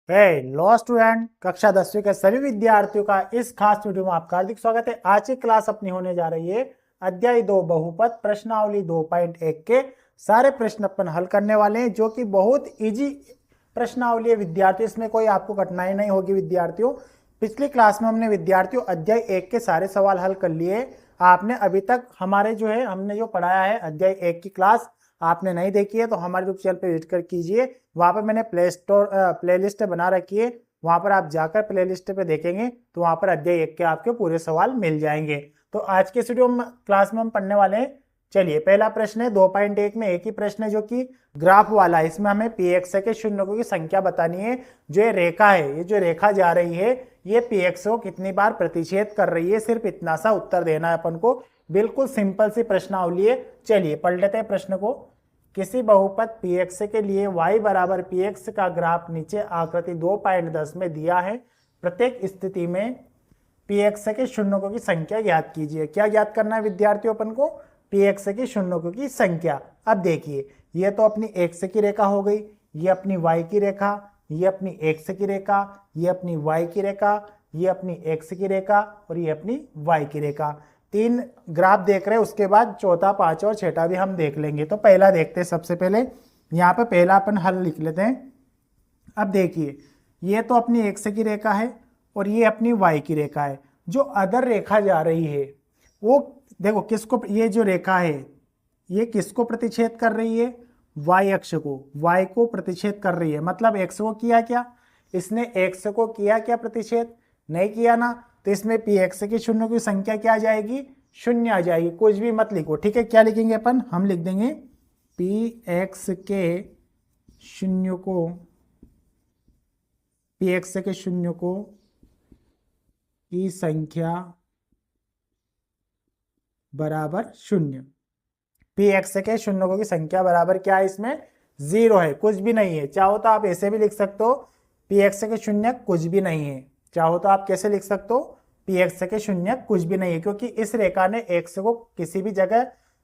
Hello student, कक्षा 10वीं के सभी विद्यार्थियों का इस खास वीडियो में आपका हार्दिक स्वागत है। आज की क्लास अपनी होने जा रही है अध्याय 2 बहुपद प्रश्नावली 2.1 के सारे प्रश्न अपन हल करने वाले हैं, जो कि बहुत इजी प्रश्नावली है विद्यार्थियों। इसमें कोई आपको कठिनाई नहीं होगी विद्यार्थियों। पिछली क्लास में हमने विद्यार्थियों अध्याय 1 के सारे सवाल हल कर लिए। आपने अभी तक हमारे हमने जो पढ़ाया है अध्याय 1 की क्लास आपने नहीं देखी है तो हमारे यूट्यूब चैनल पे विजिट कर कीजिए। वहां पर मैंने प्लेलिस्ट बना रखी है, वहां पर आप जाकर प्लेलिस्ट पे देखेंगे तो वहां पर अध्याय 1 के आपके पूरे सवाल मिल जाएंगे। तो आज के वीडियो में क्लास में हम पढ़ने वाले हैं। चलिए, पहला प्रश्न है 2.1 में एक ही प्रश्न है जो कि ग्राफ वाला है। इसमें हमें px के शून्यकों की संख्या बतानी है। जो ये रेखा है, ये जो रेखा जा रही है, ये px को कितनी बार प्रतिच्छेद कर रही है, सिर्फ इतना सा उत्तर देना है अपन को। बिल्कुल सिंपल सी प्रश्नावली है। चलिए पढ़ लेते हैं प्रश्न को। किसी बहुपद px के लिए y बराबर px का ग्राफ नीचे आकृति 2.10 में दिया है। प्रत्येक स्थिति में px के शून्यकों की संख्या ज्ञात कीजिए। क्या ज्ञात करना है विद्यार्थियों अपन को? px के शून्यकों की संख्या। अब देखिए, ये तो अपनी x की रेखा हो गई, ये अपनी y की रेखा, ये अपनी x की रेखा, ये अपनी y की रेखा, ये अपनी x की रेखा और ये अपनी y की रेखा। तीन ग्राफ देख रहे हैं, उसके बाद चौथा, पांचवा और छठा भी हम देख लेंगे। तो पहला देखते हैं। सबसे पहले यहाँ पे पहला अपन हल लिख लेते हैं। अब देखिए, ये तो अपनी एक्स की रेखा है और ये अपनी वाई की रेखा है। जो अदर रेखा जा रही है वो देखो किसको, ये जो रेखा है ये किसको प्रतिच्छेद कर रही है? वाई अक्ष को, वाई को प्रतिच्छेद कर रही है। मतलब एक्स को किया क्या? इसने एक्स को किया क्या प्रतिच्छेद? नहीं किया ना। तो इसमें px की शून्य की संख्या क्या आ जाएगी? शून्य आ जाएगी। कुछ भी मत लिखो, ठीक है। क्या लिखेंगे अपन? हम लिख देंगे px के शून्य को, px के शून्य को की संख्या बराबर शून्य। px के शून्यों की संख्या बराबर क्या है? इसमें 0 है, कुछ भी नहीं है। चाहो तो आप ऐसे भी लिख सकते हो, px के शून्य कुछ भी नहीं है। चाहो तो आप कैसे लिख सकते हो? px के शून्य कुछ भी नहीं है, क्योंकि इस रेखा ने x को किसी भी जगह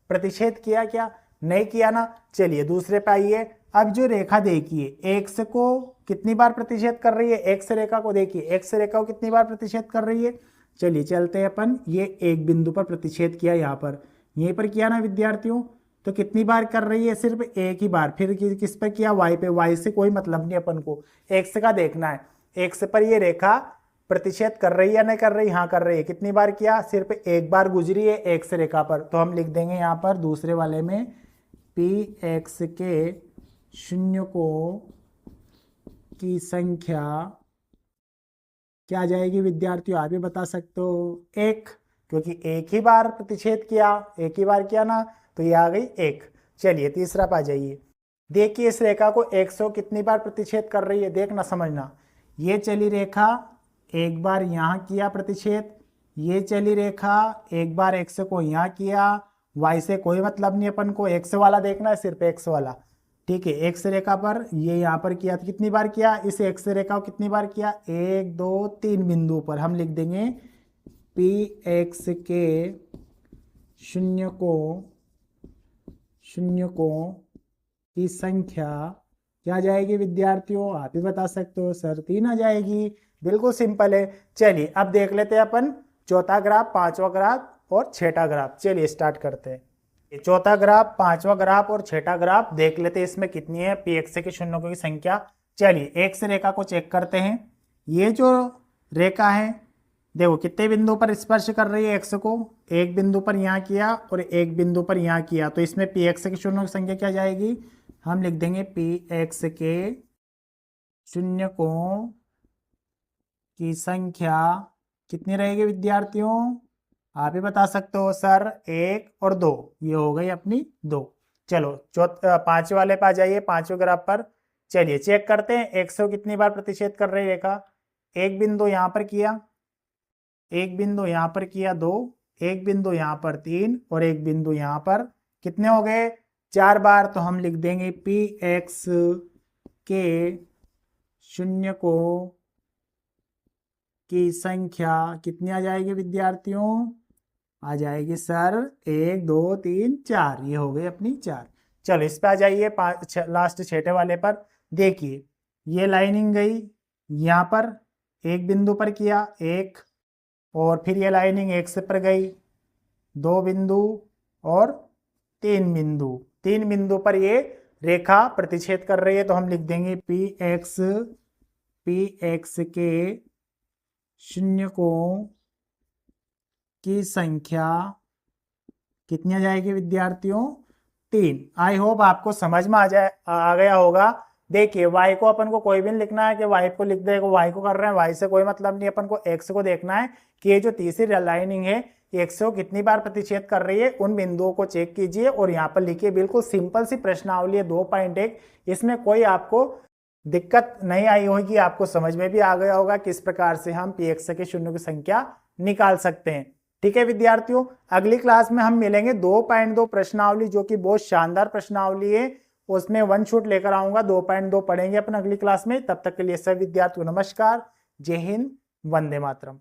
प्रतिच्छेद किया क्या? नहीं किया ना। चलिए दूसरे पे आइए। अब जो रेखा देखिए x को कितनी बार प्रतिच्छेद कर रही है? x रेखा को देखिए, x रेखा को कितनी बार प्रतिच्छेद कर रही है? चलिए चलते हैं अपन। ये एक बिंदु पर प्रतिच्छेद किया, यहाँ पर, यहीं पर किया ना विद्यार्थियों। तो कितनी बार कर रही है? सिर्फ एक ही बार। फिर किस पर किया? y पे। y से कोई मतलब नहीं अपन को, x का देखना है। x पर ये रेखा प्रतिच्छेद कर रही है या नहीं कर रही? हाँ कर रही है। कितनी बार किया? सिर्फ एक बार गुजरी है x रेखा पर। तो हम लिख देंगे यहाँ पर दूसरे वाले में px के शून्यकों की संख्या क्या आ जाएगी विद्यार्थियों? आप भी बता सकते हो, 1, क्योंकि एक ही बार प्रतिच्छेद किया, एक ही बार किया ना, तो ये आ गई 1। चलिए तीसरा पा जाइए। देखिए इस रेखा को 100 कितनी बार प्रतिच्छेद कर रही है? देखना समझना। ये चली रेखा एक बार यहाँ किया प्रतिच्छेद, ये चली रेखा एक बार x को यहाँ किया। y से कोई मतलब नहीं अपन को, x वाला देखना है, सिर्फ x वाला, ठीक है। x रेखा पर ये यहाँ पर किया, तो कितनी बार किया? इस x रेखा को कितनी बार किया? 1 2 3 बिंदु पर। हम लिख देंगे px के शून्यकों की संख्या क्या आ जाएगी विद्यार्थियों? आप ही बता सकते हो। सर 3 आ जाएगी। बिल्कुल सिंपल है। चलिए अब देख लेते हैं अपन चौथा ग्राफ, पांचवा ग्राफ और छठा ग्राफ। चलिए स्टार्ट करते हैं। चौथा ग्राफ, पांचवा ग्राफ और छठा ग्राफ देख लेते हैं इसमें कितनी है px के शून्यों की संख्या। चलिए x रेखा को चेक करते हैं। ये जो रेखा है देखो कितने बिंदु पर स्पर्श कर रही है x को? एक बिंदु पर यहाँ किया और एक बिंदु पर यहाँ किया। तो इसमें px के शून्यों की संख्या क्या जाएगी? हम लिख देंगे px के शून्यकों की संख्या कितनी रहेगी विद्यार्थियों? आप ही बता सकते हो। सर 1 और 2, ये हो गई अपनी 2। चलो पांचवे वाले पे आ जाइए, पांचवें ग्राफ पर। चलिए चेक करते हैं x को कितनी बार प्रतिच्छेद कर रही रेखा। एक बिंदु यहाँ पर किया, एक बिंदु यहाँ पर किया 2, एक बिंदु यहाँ पर 3 और एक बिंदु यहाँ पर। कितने हो गए? 4 बार। तो हम लिख देंगे px के शून्यकों की संख्या कितनी आ जाएगी विद्यार्थियों? आ जाएगी सर 1 2 3 4, ये हो गई अपनी 4। चलो इस पे आ जाइए लास्ट छठे वाले पर। देखिए ये लाइनिंग गई, यहाँ पर एक बिंदु पर किया एक, और फिर ये लाइनिंग x पर गई, 2 बिंदु और 3 बिंदु, 3 बिंदु पर ये रेखा प्रतिच्छेद कर रही है, तो हम लिख देंगे पी एक्स के शून्यकों की संख्या कितनी आ जाएगी विद्यार्थियों? 3। आई होप आपको समझ में आ गया होगा। देखिए y को अपन को कोई भी नहीं लिखना है कि y को लिख दे, y को कर रहे हैं, y से कोई मतलब नहीं, अपन को x को देखना है कि ये जो तीसरी लाइनिंग है x को कितनी बार प्रतिच्छेद कर रही है, उन बिंदुओं को चेक कीजिए और यहाँ पर लिखिए। बिल्कुल सिंपल सी प्रश्नावली है 2.1, इसमें कोई आपको दिक्कत नहीं आई होगी, आपको समझ में भी आ गया होगा किस प्रकार से हम px के शून्य की संख्या निकाल सकते हैं। ठीक है विद्यार्थियों, अगली क्लास में हम मिलेंगे 2.2 प्रश्नावली, जो कि बहुत शानदार प्रश्नावली है, उसमें वन शॉट लेकर आऊंगा। 2.2 पढ़ेंगे अपन अगली क्लास में। तब तक के लिए सभी विद्यार्थियों को नमस्कार, जय हिंद, वंदे मातरम।